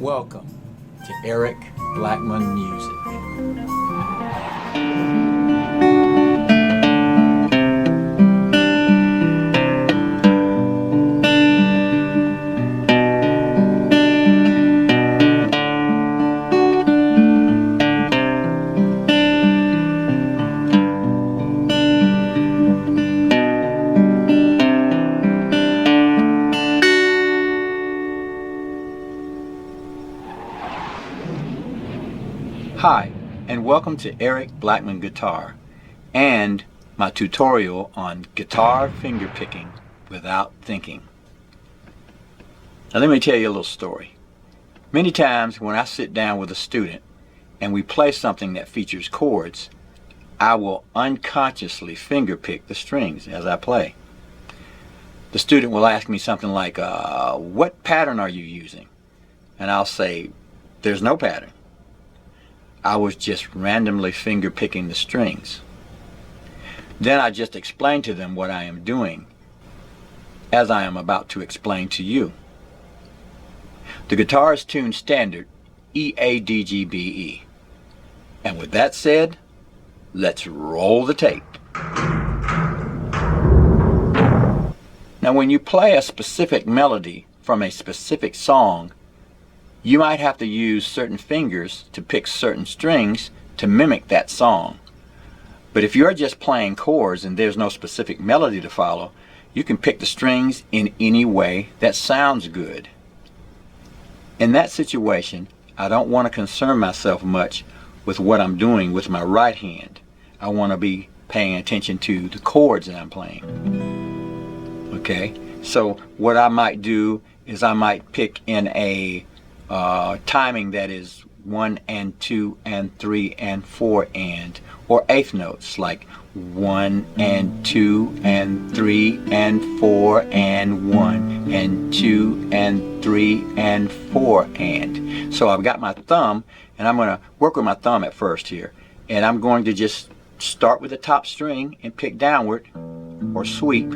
Welcome to Eric Blackmon Music. Hi, and welcome to Eric Blackmon Guitar and my tutorial on guitar finger picking without thinking. Now let me tell you a little story. Many times when I sit down with a student and we play something that features chords, I will unconsciously finger pick the strings as I play. The student will ask me something like, what pattern are you using? And I'll say, there's no pattern. I was just randomly finger picking the strings. Then I just explain to them what I am doing, as I am about to explain to you. The guitar is tuned standard E-A-D-G-B-E. And with that said, let's roll the tape. Now when you play a specific melody from a specific song, you might have to use certain fingers to pick certain strings to mimic that song. But if you're just playing chords and there's no specific melody to follow, you can pick the strings in any way that sounds good. In that situation, I don't want to concern myself much with what I'm doing with my right hand. I want to be paying attention to the chords that I'm playing. Okay, so what I might do is I might pick in a timing that is 1 and 2 and 3 and 4 and, or eighth notes like 1 and 2 and 3 and 4 and 1 and 2 and 3 and 4 and. So I've got my thumb and I'm going to work with my thumb at first here, and I'm going to just start with the top string and pick downward or sweep.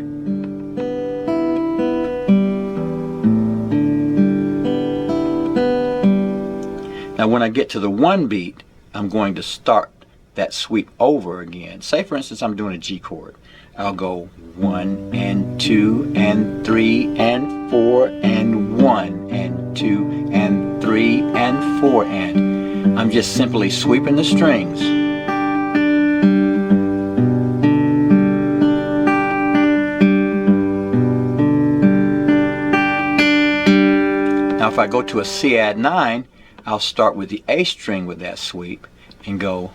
Now when I get to the 1 beat, I'm going to start that sweep over again. Say for instance I'm doing a G chord. I'll go 1 and 2 and 3 and 4 and 1 and 2 and 3 and 4 and. I'm just simply sweeping the strings. Now if I go to a C add 9, I'll start with the A string with that sweep and go.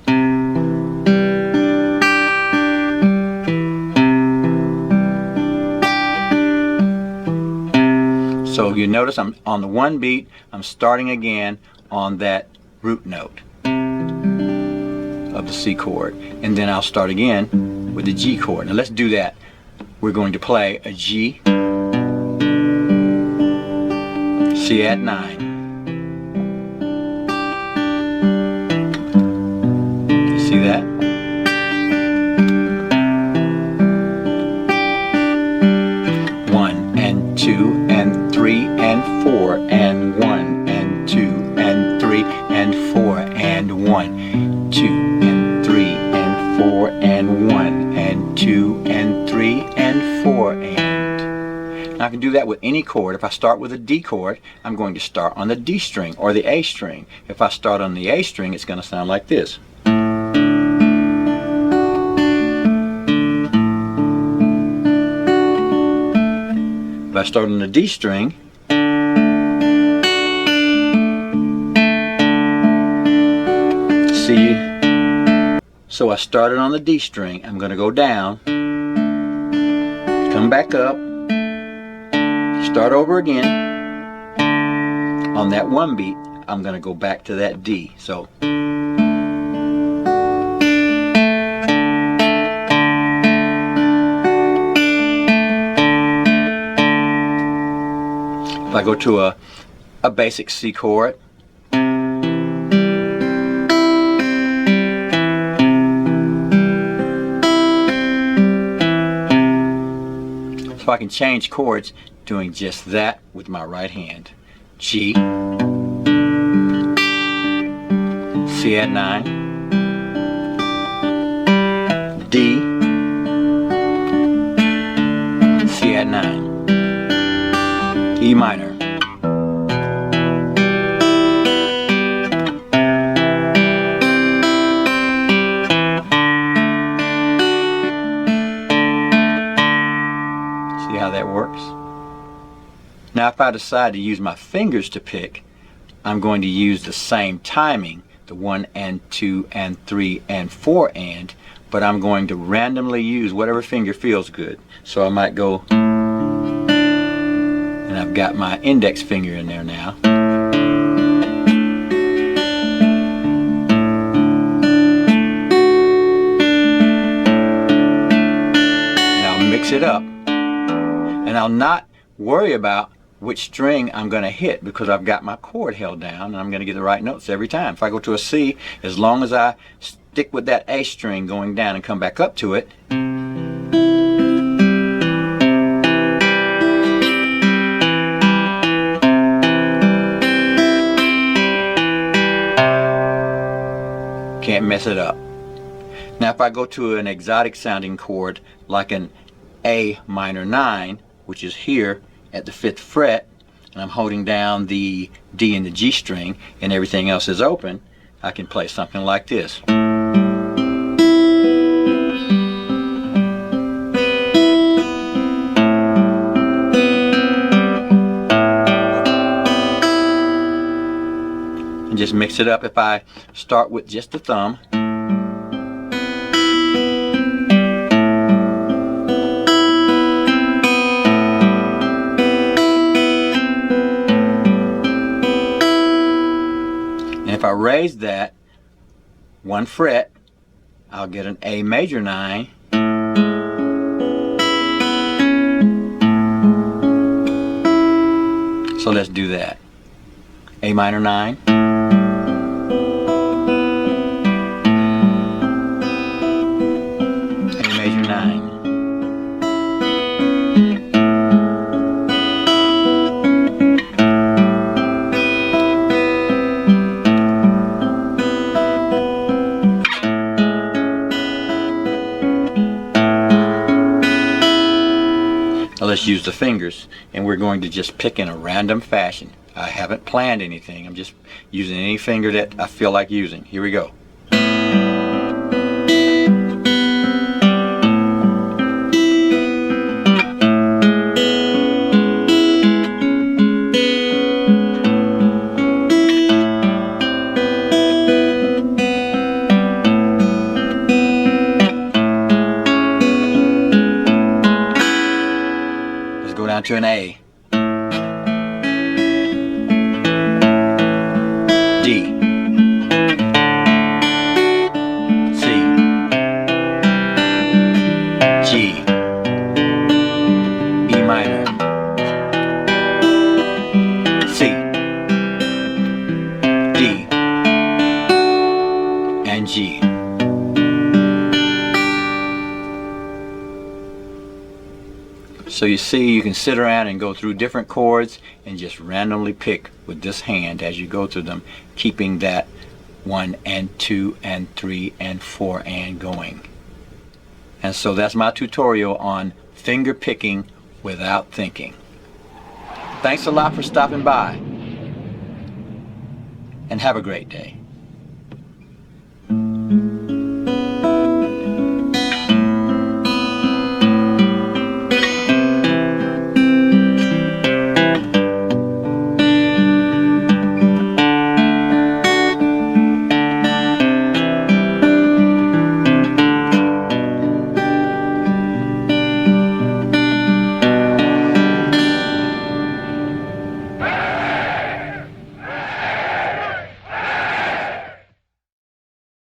So you notice I'm on the 1 beat, I'm starting again on that root note of the C chord, and then I'll start again with the G chord. Now let's do that. We're going to play a G, C add 9. See that? One and 2 and 3 and 4 and 1 and 2 and 3 and 4 and 1, 2 and 3 and 4 and 1 and 2 and 3 and 4 and. Now I can do that with any chord. If I start with a D chord, I'm going to start on the D string or the A string. If I start on the A string, it's going to sound like this. If I start on the D string, see, so I started on the D string, I'm going to go down, come back up, start over again. On that 1 beat, I'm going to go back to that D. So if I go to a basic C chord, so I can change chords doing just that with my right hand. G, C add 9, D, C add 9, E minor, see how that works? Now if I decide to use my fingers to pick, I'm going to use the same timing, the 1 and 2 and 3 and 4 and, but I'm going to randomly use whatever finger feels good. So I might go, and I've got my index finger in there now. And I'll mix it up, and I'll not worry about which string I'm going to hit because I've got my chord held down and I'm going to get the right notes every time. If I go to a C, as long as I stick with that A string going down and come back up to it, can't mess it up. Now if I go to an exotic sounding chord like an A minor 9, which is here at the 5th fret, and I'm holding down the D and the G string and everything else is open, I can play something like this. And just mix it up. If I start with just the thumb, if I raise that 1 fret, I'll get an A major 9. So let's do that. A minor 9. A major 9. Let's use the fingers, and we're going to just pick in a random fashion. I haven't planned anything. I'm just using any finger that I feel like using. Here we go. Down to an A, D, C, G, E minor, C, D, and G. So you see, you can sit around and go through different chords and just randomly pick with this hand as you go through them, keeping that 1 and 2 and 3 and 4 and going. And so that's my tutorial on finger picking without thinking. Thanks a lot for stopping by, and have a great day.